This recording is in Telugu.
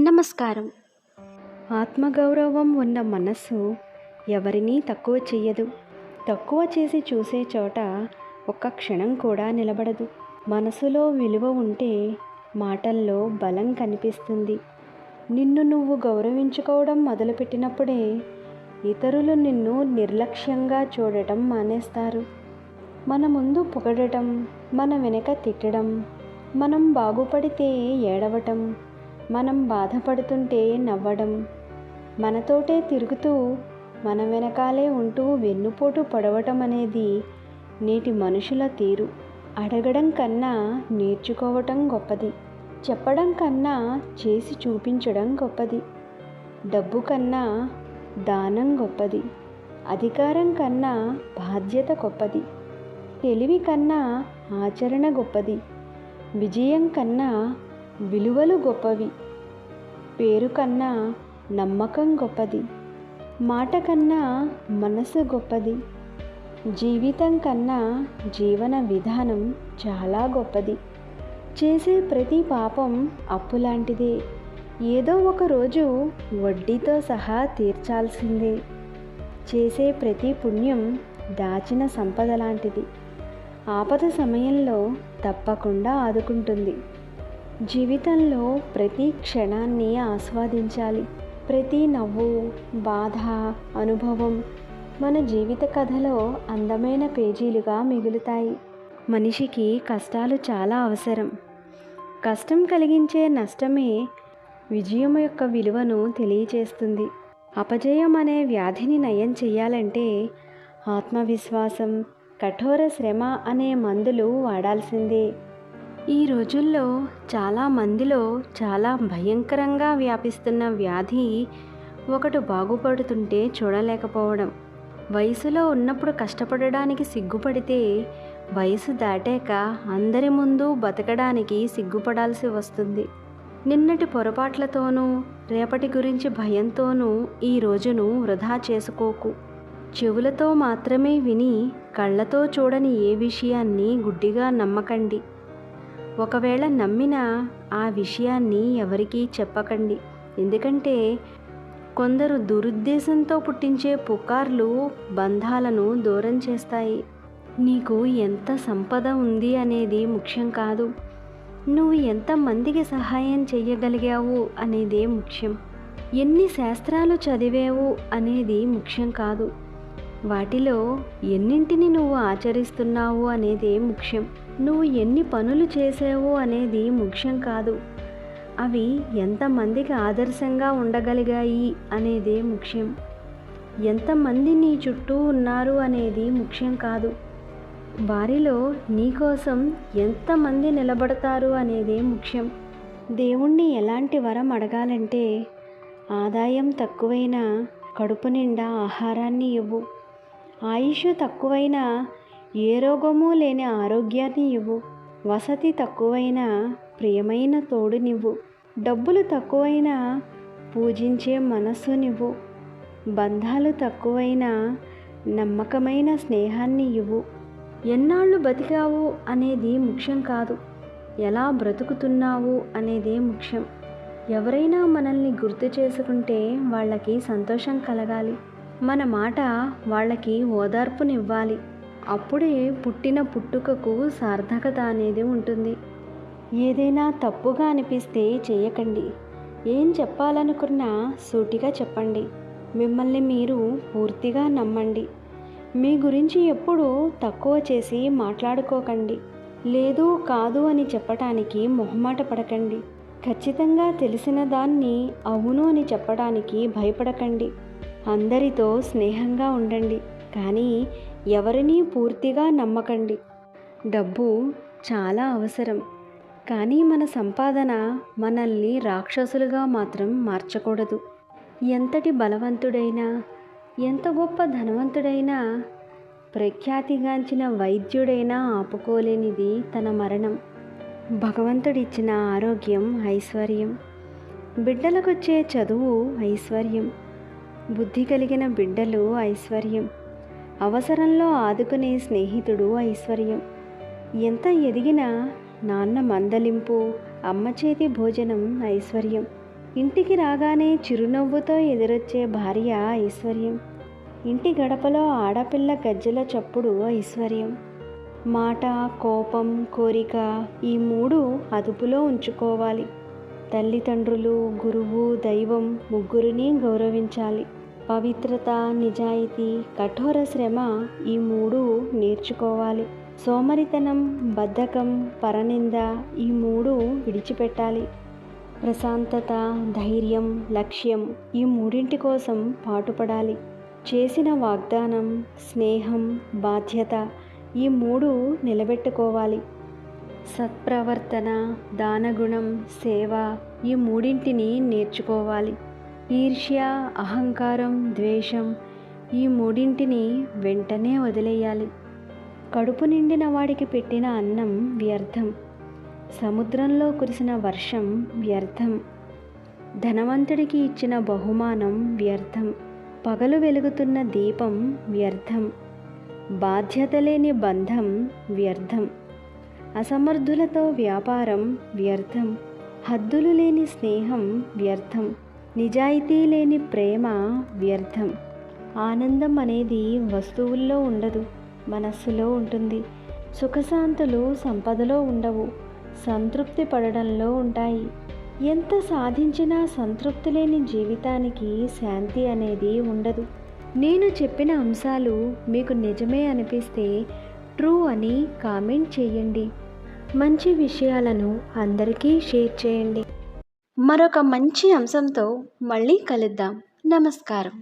నమస్కారం. ఆత్మగౌరవం ఉన్న మనస్సు ఎవరినీ తక్కువ చెయ్యదు. తక్కువ చేసి చూసే చోట ఒక్క క్షణం కూడా నిలబడదు. మనసులో విలువ ఉంటే మాటల్లో బలం కనిపిస్తుంది. నిన్ను నువ్వు గౌరవించుకోవడం మొదలుపెట్టినప్పుడే ఇతరులు నిన్ను నిర్లక్ష్యంగా చూడటం మానేస్తారు. మన ముందు పొగడటం, మన వెనక తిట్టడం, మనం బాగుపడితే ఏడవటం, మనం బాధపడుతుంటే నవ్వడం, మనతోటే తిరుగుతూ మన వెనకాలే ఉంటూ వెన్నుపోటు పొడవటం అనేది నేటి మనుషుల తీరు. అడగడం కన్నా నేర్చుకోవటం గొప్పది. చెప్పడం కన్నా చేసి చూపించడం గొప్పది. డబ్బు కన్నా దానం గొప్పది. అధికారం కన్నా బాధ్యత గొప్పది. తెలివి కన్నా ఆచరణ గొప్పది. విజయం కన్నా విలువలు గొప్పవి. పేరు కన్నా నమ్మకం గొప్పది. మాట కన్నా మనసు గొప్పది. జీవితం కన్నా జీవన విధానం చాలా గొప్పది. చేసే ప్రతి పాపం అప్పులాంటిదే. ఏదో ఒక రోజు వడ్డీతో సహా తీర్చాల్సిందే. చేసే ప్రతి పుణ్యం దాచిన సంపద లాంటిది. ఆపద సమయంలో తప్పకుండా ఆదుకుంటుంది. జీవితంలో ప్రతి క్షణాన్ని ఆస్వాదించాలి. ప్రతి నవ్వు, బాధ, అనుభవం మన జీవిత కథలో అందమైన పేజీలుగా మిగులుతాయి. మనిషికి కష్టాలు చాలా అవసరం. కష్టం కలిగించే నష్టమే విజయం యొక్క విలువను తెలియచేస్తుంది. అపజయం అనే వ్యాధిని నయం చేయాలంటే ఆత్మవిశ్వాసం, కఠోర శ్రమ అనే మందులు వాడాల్సిందే. ఈ రోజుల్లో చాలా మందిలో చాలా భయంకరంగా వ్యాపిస్తున్న వ్యాధి ఒకటి బాగుపడుతుంటే చూడలేకపోవడం. వయసులో ఉన్నప్పుడు కష్టపడడానికి సిగ్గుపడితే వయసు దాటాక అందరి ముందు బతకడానికి సిగ్గుపడాల్సి వస్తుంది. నిన్నటి పొరపాట్లతోనూ రేపటి గురించి భయంతోనూ ఈ రోజును వృధా చేసుకోకు. చెవులతో మాత్రమే విని కళ్ళతో చూడని ఏ విషయాన్ని గుడ్డిగా నమ్మకండి. ఒకవేళ నమ్మినా ఆ విషయాన్ని ఎవరికీ చెప్పకండి. ఎందుకంటే కొందరు దురుద్దేశంతో పుట్టించే పుకార్లు బంధాలను దూరం చేస్తాయి. నీకు ఎంత సంపద ఉంది అనేది ముఖ్యం కాదు. నువ్వు ఎంతమందికి సహాయం చెయ్యగలిగావు అనేదే ముఖ్యం. ఎన్ని శాస్త్రాలు చదివావు అనేది ముఖ్యం కాదు. వాటిలో ఎన్నింటిని నువ్వు ఆచరిస్తున్నావు అనేదే ముఖ్యం. నువ్వు ఎన్ని పనులు చేసావు అనేది ముఖ్యం కాదు. అవి ఎంతమందికి ఆదర్శంగా ఉండగలిగాయి అనేదే ముఖ్యం. ఎంతమంది నీ చుట్టూ ఉన్నారు అనేది ముఖ్యం కాదు. వారిలో నీకోసం ఎంతమంది నిలబడతారు అనేదే ముఖ్యం. దేవుణ్ణి ఎలాంటి వరం అడగాలంటే ఆదాయం తక్కువైనా కడుపు నిండా ఆహారాన్ని ఇవ్వు. ఆయుష్ తక్కువైనా ఏ రోగమూ లేని ఆరోగ్యాన్ని ఇవ్వు. వసతి తక్కువైనా ప్రియమైన తోడునివ్వు. డబ్బులు తక్కువైనా పూజించే మనస్సునివ్వు. బంధాలు తక్కువైనా నమ్మకమైన స్నేహాన్ని ఇవ్వు. ఎన్నాళ్ళు బతికావు అనేది ముఖ్యం కాదు, ఎలా బ్రతుకుతున్నావు అనేదే ముఖ్యం. ఎవరైనా మనల్ని గుర్తు చేసుకుంటే వాళ్ళకి సంతోషం కలగాలి. మన మాట వాళ్ళకి ఓదార్పునివ్వాలి. అప్పుడే పుట్టిన పుట్టుకకు సార్థకత అనేది ఉంటుంది. ఏదైనా తప్పుగా అనిపిస్తే చేయకండి. ఏం చెప్పాలనుకున్నా సూటిగా చెప్పండి. మిమ్మల్ని మీరు పూర్తిగా నమ్మండి. మీ గురించి ఎప్పుడూ తక్కువ చేసి మాట్లాడుకోకండి. లేదు కాదు అని చెప్పటానికి మొహమాట పడకండి. ఖచ్చితంగా తెలిసిన దాన్ని అవును అని చెప్పడానికి భయపడకండి. అందరితో స్నేహంగా ఉండండి, కానీ ఎవరినీ పూర్తిగా నమ్మకండి. డబ్బు చాలా అవసరం, కానీ మన సంపాదన మనల్ని రాక్షసులుగా మాత్రం మార్చకూడదు. ఎంతటి బలవంతుడైనా, ఎంత గొప్ప ధనవంతుడైనా, ప్రఖ్యాతిగాంచిన వైద్యుడైనా ఆపుకోలేనిది తన మరణం. భగవంతుడిచ్చిన ఆరోగ్యం ఐశ్వర్యం. బిడ్డలకొచ్చే చదువు ఐశ్వర్యం. బుద్ధి కలిగిన బిడ్డలు ఐశ్వర్యం. అవసరంలో ఆదుకునే స్నేహితుడు ఐశ్వర్యం. ఎంత ఎదిగినా నాన్న మందలింపు, అమ్మ చేతి భోజనం ఐశ్వర్యం. ఇంటికి రాగానే చిరునవ్వుతో ఎదురొచ్చే భార్య ఐశ్వర్యం. ఇంటి గడపలో ఆడపిల్ల గజ్జెల చప్పుడు ఐశ్వర్యం. మాట, కోపం, కోరిక ఈ మూడు అదుపులో ఉంచుకోవాలి. తల్లిదండ్రులు, గురువు, దైవం ముగ్గురిని గౌరవించాలి. పవిత్రత, నిజాయితీ, కఠోర శ్రమ ఈ మూడు నేర్చుకోవాలి. సోమరితనం, బద్ధకం, పరనింద ఈ మూడు విడిచిపెట్టాలి. ప్రశాంతత, ధైర్యం, లక్ష్యం ఈ మూడింటి కోసం పాటుపడాలి. చేసిన వాగ్దానం, స్నేహం, బాధ్యత ఈ మూడు నిలబెట్టుకోవాలి. సత్ప్రవర్తన, దానగుణం, సేవ ఈ మూడింటిని నేర్చుకోవాలి. ఈర్ష్య, అహంకారం, ద్వేషం ఈ మూడింటిని వెంటనే వదిలేయాలి. కడుపు నిండిన వాడికి పెట్టిన అన్నం వ్యర్థం. సముద్రంలో కురిసిన వర్షం వ్యర్థం. ధనవంతుడికి ఇచ్చిన బహుమానం వ్యర్థం. పగలు వెలుగుతున్న దీపం వ్యర్థం. బాధ్యత లేని బంధం వ్యర్థం. అసమర్థులతో వ్యాపారం వ్యర్థం. హద్దులు లేని స్నేహం వ్యర్థం. నిజాయితీ లేని ప్రేమ వ్యర్థం. ఆనందం అనేది వస్తువుల్లో ఉండదు, మనస్సులో ఉంటుంది. సుఖశాంతులు సంపదలో ఉండవు, సంతృప్తి పడడంలో ఉంటాయి. ఎంత సాధించినా సంతృప్తి లేని జీవితానికి శాంతి అనేది ఉండదు. నేను చెప్పిన అంశాలు మీకు నిజమే అనిపిస్తే ట్రూ అని కామెంట్ చేయండి. మంచి విషయాలను అందరికీ షేర్ చేయండి. మరొక మంచి అంశంతో మళ్ళీ కలుద్దాం. నమస్కారం.